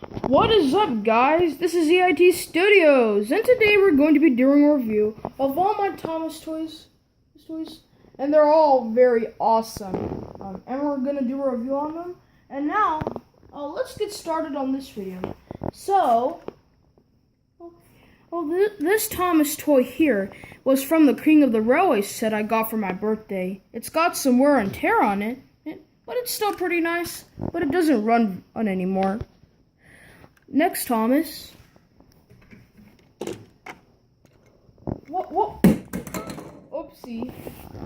What is up, guys? This is EIT Studios, and today we're going to be doing a review of all my Thomas toys, and they're all very awesome. And we're going to do a review on them. And now, let's get started on this video. So, this Thomas toy here was from the King of the Railways set I got for my birthday. It's got some wear and tear on it, but it's still pretty nice. But it doesn't run anymore. Next, Thomas. What? Oopsie.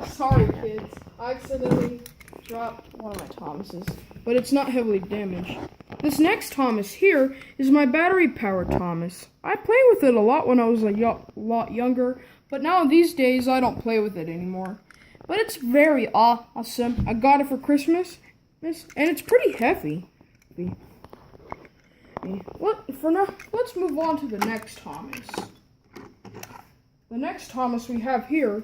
Sorry, kids. I accidentally dropped one of my Thomases, but it's not heavily damaged. This next Thomas here is my battery-powered Thomas. I played with it a lot when I was a lot younger, but now these days I don't play with it anymore. But it's very awesome. I got it for Christmas, and it's pretty heavy. For now, let's move on to the next Thomas. The next Thomas we have here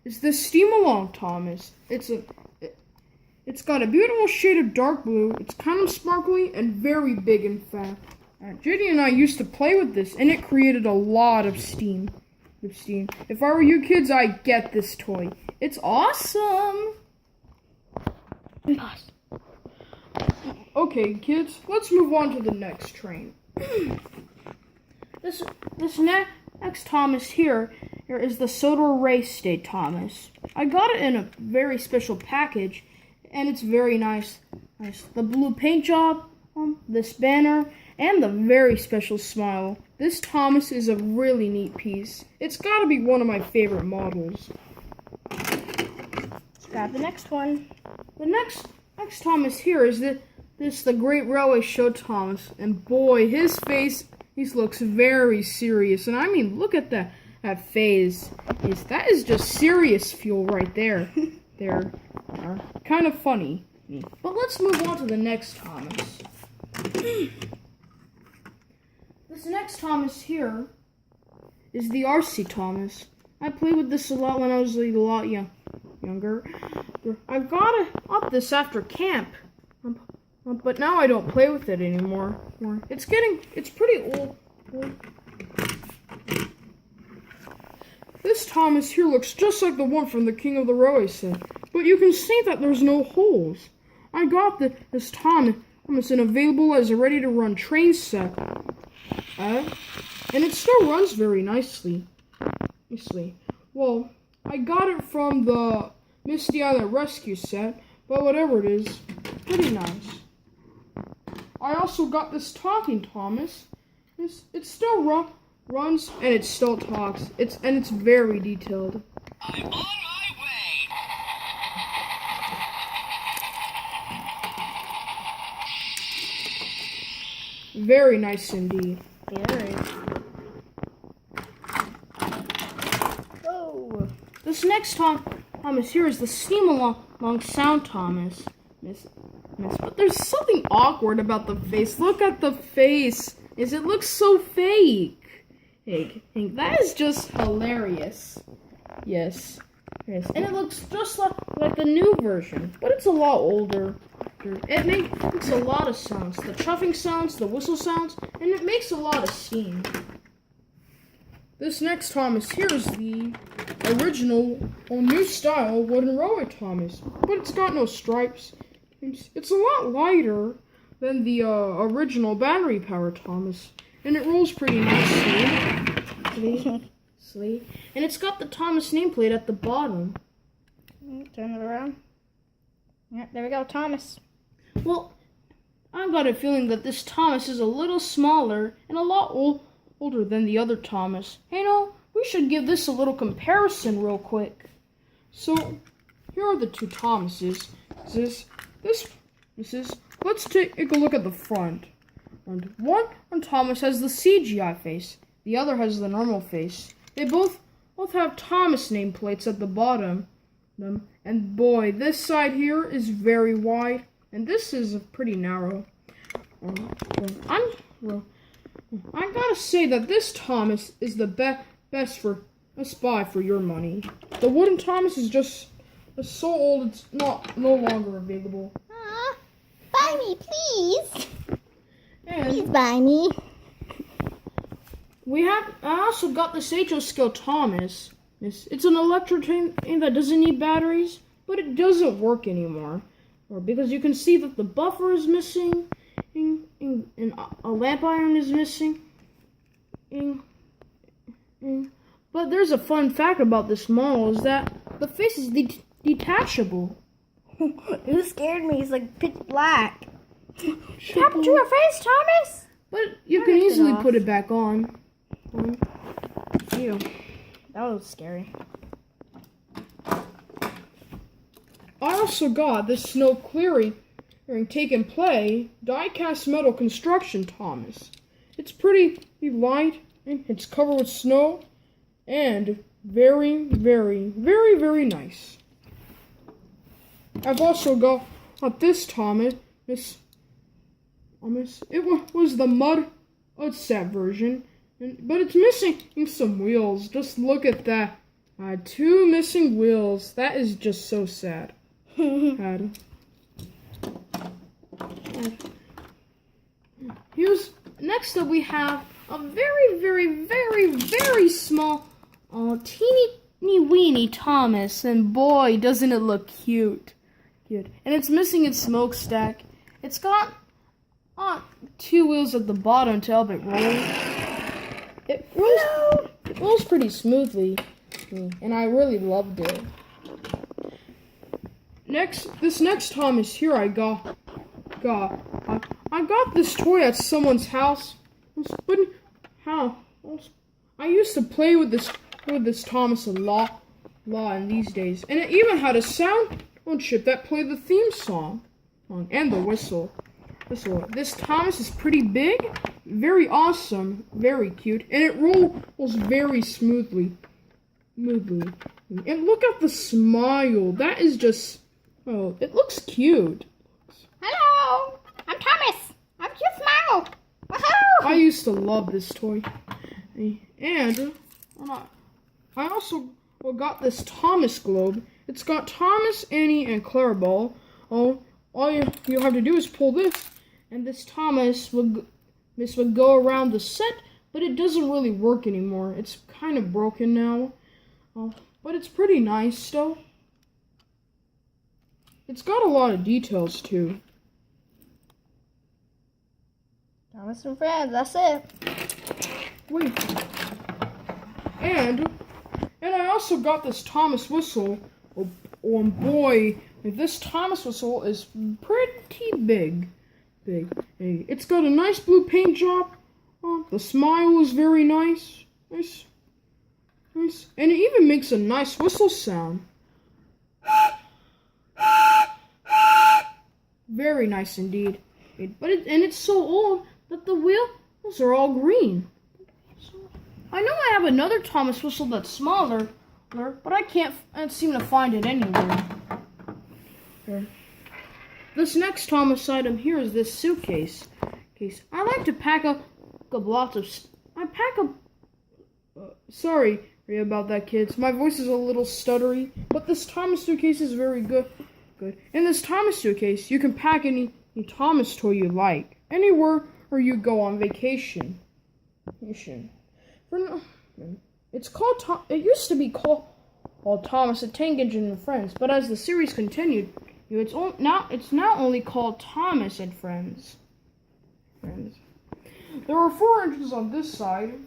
is this Steam-Along Thomas. It's got a beautiful shade of dark blue. It's kind of sparkly and very big and fat. JD and I used to play with this, and it created a lot of steam. If I were you kids, I'd get this toy. It's awesome. Okay, kids, let's move on to the next train. This next Thomas here is the Sodor Race Day Thomas. I got it in a very special package, and it's very nice. The blue paint job, this banner, and the very special smile. This Thomas is a really neat piece. It's got to be one of my favorite models. Let's grab the next one. The next Thomas here is the Great Railway Show Thomas, and boy, his face, he looks very serious. And I mean, look at that face. That is just serious fuel right there. They're kind of funny. But let's move on to the next Thomas. This next Thomas here is the RC Thomas. I played with this a lot when I was a lot younger. I got this after camp. But now I don't play with it anymore. It's pretty old. This Thomas here looks just like the one from the King of the Railway set, but you can see that there's no holes. I got this Thomas and available as a ready-to-run train set. And it still runs very nicely. Well, I got it from the Misty Island Rescue set, but whatever it is, pretty nice. I also got this Talking Thomas. It still runs and it still talks. It's very detailed. I'm on my way. Very nice indeed. Very. Oh. This next Thomas here is the Steam-Along Sound Thomas. But there's something awkward about the face. Look at the face. It looks so fake. Hey, that is just hilarious. Yes. And it looks just like the new version, but it's a lot older. It makes a lot of sounds. The chuffing sounds, the whistle sounds, and it makes a lot of steam. This next Thomas here is the original or new style wooden railway Thomas, but it's got no stripes. It's a lot lighter than the original battery-powered Thomas, and it rolls pretty nicely. And it's got the Thomas nameplate at the bottom. Turn it around. Yep, there we go, Thomas. Well, I've got a feeling that this Thomas is a little smaller and a lot older than the other Thomas. Hey, we should give this a little comparison real quick. So, here are the two Thomases. Let's take a look at the front. And one Thomas has the CGI face. The other has the normal face. They both have Thomas nameplates at the bottom. And boy, this side here is very wide, and this is pretty narrow. I gotta say that this Thomas is the best for a spy for your money. The wooden Thomas is just so old it's no longer available. Buy me, please. And Please buy me. I also got this HO Skill Thomas. It's an electro train that doesn't need batteries, but it doesn't work anymore. Or because you can see that the buffer is missing, and a lamp iron is missing. But there's a fun fact about this model is that the face is detachable. You scared me. It's like pitch black. What happened to your face, Thomas? But you can easily put it back on. Ew. That was scary. I also got this snow clearing take and play die-cast metal construction Thomas. It's pretty light and it's covered with snow and very, very, very, very nice. I've also got this Thomas. It was the mud set version, but it's missing some wheels. Just look at that. 2 missing wheels. That is just so sad. Next up we have a very, very, very, very small, teeny weeny Thomas, and boy, doesn't it look cute. And it's missing its smokestack. It's got 2 wheels at the bottom to help it roll. It rolls pretty smoothly, and I really loved it. This next Thomas here I got this toy at someone's house. But I used to play with this Thomas a lot in these days, and it even had a sound chip that played the theme song and the whistle. This Thomas is pretty big, very awesome, very cute, and it rolls very smoothly. And look at the smile. That is just it looks cute. Hello, I'm Thomas. I have a cute smile. Woohoo! I used to love this toy. And I also got this Thomas globe. It's got Thomas, Annie, and Clarabelle. All you have to do is pull this, and this Thomas would go around the set, but it doesn't really work anymore. It's kind of broken now. But it's pretty nice still. It's got a lot of details too. Thomas and friends, that's it. Wait. And I also got this Thomas whistle. Oh boy, this Thomas whistle is pretty big. It's got a nice blue paint job. The smile is very nice. Nice. And it even makes a nice whistle sound. Very nice indeed. It's so old that the wheels are all green. I know I have another Thomas whistle that's smaller, but I can't seem to find it anywhere. Here. This next Thomas item here is this suitcase. I like to pack up lots of. Sorry about that, kids. My voice is a little stuttery, but this Thomas suitcase is very good. In this Thomas suitcase, you can pack any Thomas toy you like, anywhere or you go on vacation. It's called. It used to be called Thomas the Tank Engine and Friends, but as the series continued, it's now only called Thomas and Friends. There are 4 engines on this side,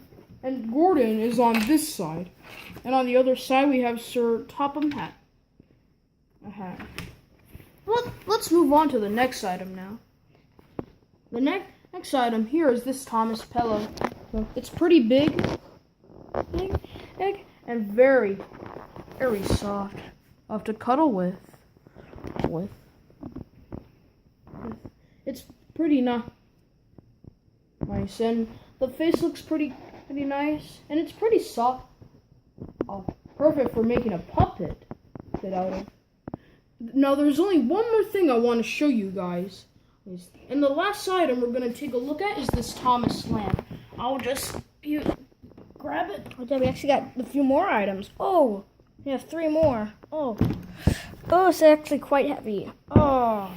and Gordon is on this side, and on the other side we have Sir Topham Hatt. Let's move on to the next item now. The next item here is this Thomas pillow. It's pretty big, and very, very soft. I'll have to cuddle with. It's pretty nice, and the face looks pretty nice, and it's pretty soft. Perfect for making a puppet fit out of. Now, there's only one more thing I want to show you guys. And the last item we're going to take a look at is this Thomas lamp. I'll just grab it. Okay, we actually got a few more items. Oh, we have 3 more. Oh, it's actually quite heavy. Oh.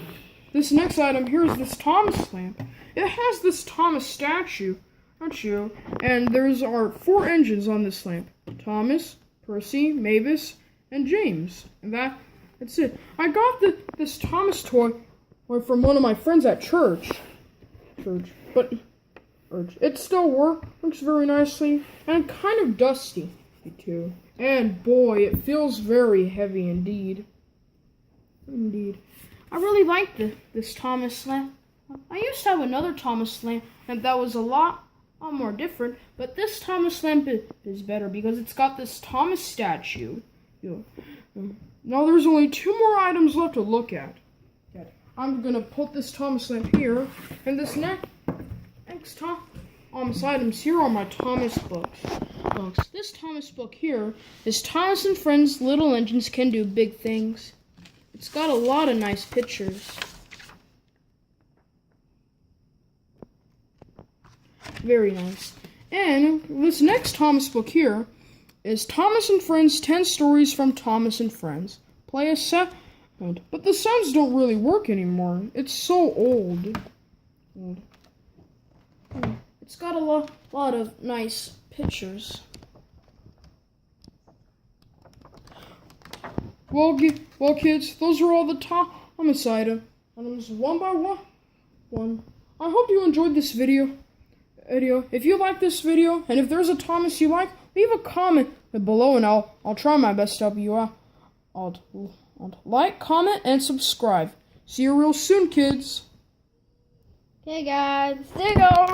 This next item here is this Thomas lamp. it has this Thomas statue, don't you? And there's our 4 engines on this lamp. Thomas, Percy, Mavis, and James. And that's it. I got this Thomas toy from one of my friends at church. But it still works very nicely and kind of dusty too. And boy, it feels very heavy indeed. Indeed. I really like this Thomas lamp. I used to have another Thomas lamp and that was a lot more different, but this Thomas lamp is better because it's got this Thomas statue. Now there's only 2 more items left to look at. I'm gonna put this Thomas lamp here, and this next Thomas items here are my Thomas books. This Thomas book here is Thomas and Friends Little Engines Can Do Big Things. It's got a lot of nice pictures. Very nice. And this next Thomas book here is Thomas and Friends 10 Stories from Thomas and Friends. Play a sound. But the sounds don't really work anymore. It's so old. It's got a lot of nice pictures. Well, kids, those are all the Thomas items one by one. I hope you enjoyed this video. If you like this video, and if there's a Thomas you like, leave a comment below, and I'll try my best to help you out. I'll like, comment, and subscribe. See you real soon, kids. Okay, guys. There you go.